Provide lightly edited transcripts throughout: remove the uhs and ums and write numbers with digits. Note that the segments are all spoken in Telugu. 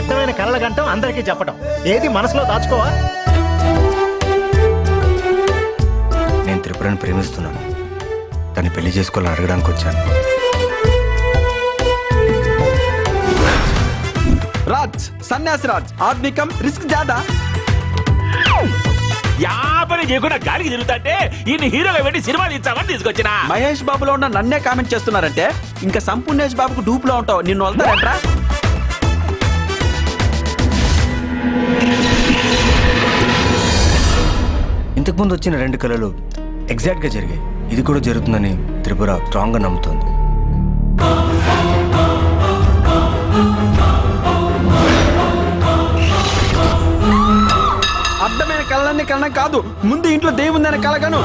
అడ్డమైన కళ్ళ గంటం అందరికీ చెప్పటం, ఏది మనసులో దాచుకోవా? నేను త్రిపురని ప్రేమిస్తున్నాను, తను పెళ్లి చేసుకోవాలని అడగడానికి వచ్చాను. రాజ్, సన్యాసి రాజ్, ఆద్మీ కమ్ రిస్క్ జాదా. యాపని చేయకుండా గాలికి తిరుగుతాంటే ఈయన హీరోగా పెట్టి సినిమాలు ఇచ్చామని తీసుకొచ్చిన. మహేష్ బాబులో ఉన్న నన్నే కామెంట్ చేస్తున్నారంటే ఇంకా సంపూర్ణేష్ బాబుకు డూప్ లో ఉంటావు. నిన్ను వస్తారంట్రా? ఇంతకుముందు వచ్చిన 2 కళలు ఎగ్జాక్ట్గా జరిగాయి. ఇది కూడా జరుగుతుందని త్రిపుర స్ట్రాంగ్గా నమ్ముతోంది. అడ్డమైన కళలన్నీ కలడం కాదు, ముందు ఇంట్లో దేవుందనే కలగను.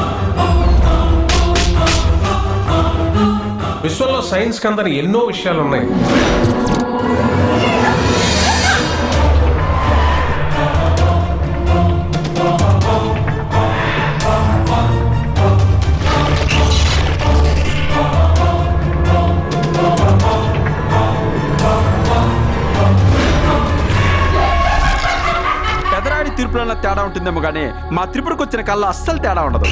విశ్వంలో సైన్స్ కి అందరి ఎన్నో విషయాలు ఉన్నాయి. పెదరాడి తీర్పులో తేడా ఉంటుందేమో కానీ మా త్రిపురకు వచ్చిన కళ్ళ అస్సలు తేడా ఉండదు.